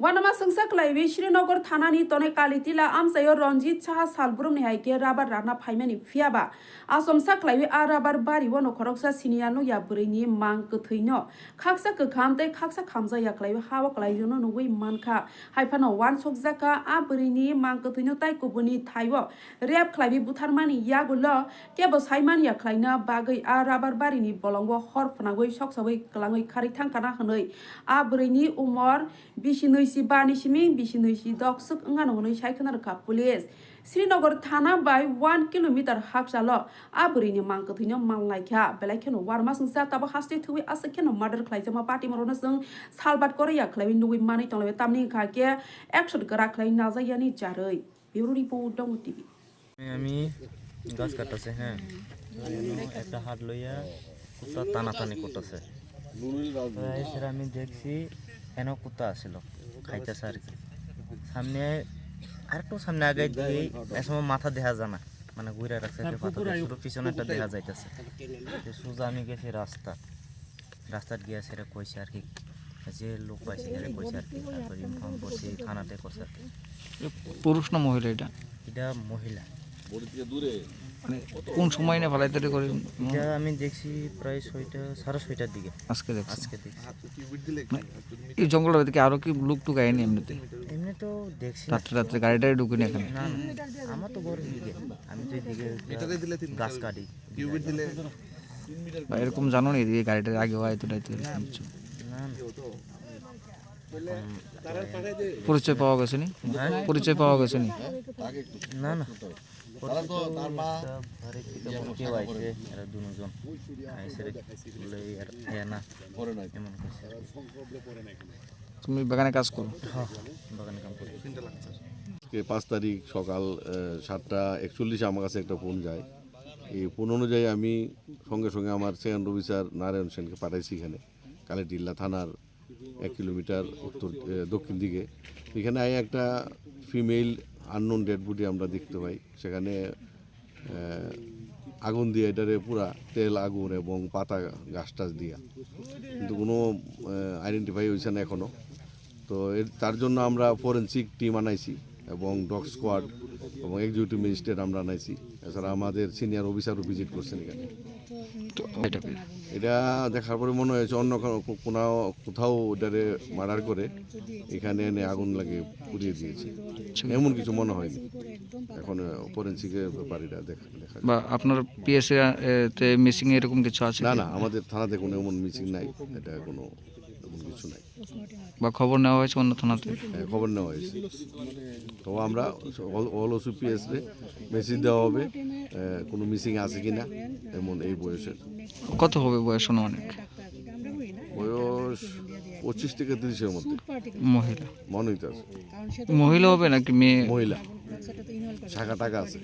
Wanama sengsak laiwi Srinagar thanani tone kalitila amsayo Ranjit Saha salbrum ni haike rabar rana phaimani phiaba asom saklaiwi a rabar bari wono khoroksa siniano ya brini mang kthino khaksa kkham tei khaksa khamja yaklaiwi hawa klaijono nugui mankha haifano wan sokjaka a brini mang kthino tai kubuni thaiwo rep khlaiwi butharmani yagulo kebo saimani yaklaina bagui a rabar bari ni bolongo hor phnagui soksawui klangui khari thangkana hwnui a brini umor bisi bani simi bisi doksuk ngano hwnui saikhanar ka police Srinagar thana by 1 kilometer hakjalo abrini mangkthino manglaikha belaikeno warma sungsa tabo haste thui asakeno murder khlaijama party morona sung salbat korea khlaiwi nugui mani tonglawe tamni khake action kara khlai najayani jaroi bureau report dong tv আমি গাছ কাটতেছে হ্যাঁ একটা হাত লইয়া কুত্তা টানাটানি করতেছে এসে আমি দেখছি এন কুত্তা আসছিল খাইতেছে আর কি সামনে আরেকটু সামনে আগে দিয়ে এসময় মাথা দেখা যায় না মানে ঘুরে রাখছে শুধু পিছনেরটা দেখা যাইতেছে সোজা আমি গেছি রাস্তাত গিয়ে সেটা কইছে আর কি যে লোক পাইছে সেটা কইছে আর কি তারপর ইনফর্ম করছি থানাতে করছে আর কি পুরুষ না মহিলা এটা মহিলা মানে কোন সময় না ফলাইতে করে এটা আমি দেখছি প্রায় 6:30 দিকে আজকে দেখছি এই জঙ্গলের দিকে আরো কি লোক টুক আইনি এমনি তো দেখছি রাত্রে গাড়িটাই ঢুকিনি এখানে না আমার তো বড় দিকে আমি তো এদিকে গাছ কাটি এরকম জানো না এদিকে গাড়িটার আগে হয় তো পরিচয় পাওয়া গেছে নি পরিচয় পাওয়া গেছে নি না না কেউ আইসে এরা দুজন আইসে না এমন তুমি বাগানে কাজ করো হ্যাঁ বাগানে কাজ করি 5 তারিখ সকাল 7:41 আমার কাছে একটা ফোন যায় এই ফোন অনুযায়ী আমি সঙ্গে সঙ্গে আমার সেকেন্ড অফিসার নারায়ণ সেনকে পাঠাইছি এখানে কালেটিল্লা থানার 1 কিলোমিটার দক্ষিণ দিকে এখানে একটা ফিমেল আননোন ডেড বডি আমরা দেখতে পাই সেখানে আগুন দিয়ে এটারে পুরা তেল আগুন এবং পাতা গাছ টাছ দিয়া কিন্তু কোনো আইডেন্টিফাই হয়েছে না এখনও তো তার জন্য আমরা ফরেন্সিক টিম আনাইছি এবং ডগ স্কোয়াড এবং এক্সিকিউটিভ ম্যাজিস্ট্রেট আমরা আনাইছি এছাড়া আমাদের সিনিয়র অফিসারও ভিজিট করছেন এখানে এটা দেখার পরে মনে হয়েছে অন্য কোথাও ওটারে মার্ডার করে এখানে এনে আগুন লাগিয়ে পুড়িয়ে দিয়েছে এমন কিছু মনে হয়নি এখন ফরেন্সিকের ব্যাপারে এটা দেখা বা আপনার পিএসএ তে মিসিং এরকম কিছু আছে না আমাদের থানাতে কোনো এমন মিসিং নাই এটা কোনো এমন কিছু নাই বা খবর নেওয়া হয়েছে অন্য থানাতে খবর নেওয়া হয়েছে তো আমরা অল ওসিপিএসে মেসেজ দেওয়া হবে কোনো মিসিং আছে কি না এমন এই বয়সের কত হবে বয়স অনেক বয়স 25 থেকে 30-এর মধ্যে মহিলা মনে হইতেছে মহিলা হবে নাকি মেয়ে মহিলা শাখা টাকা আছে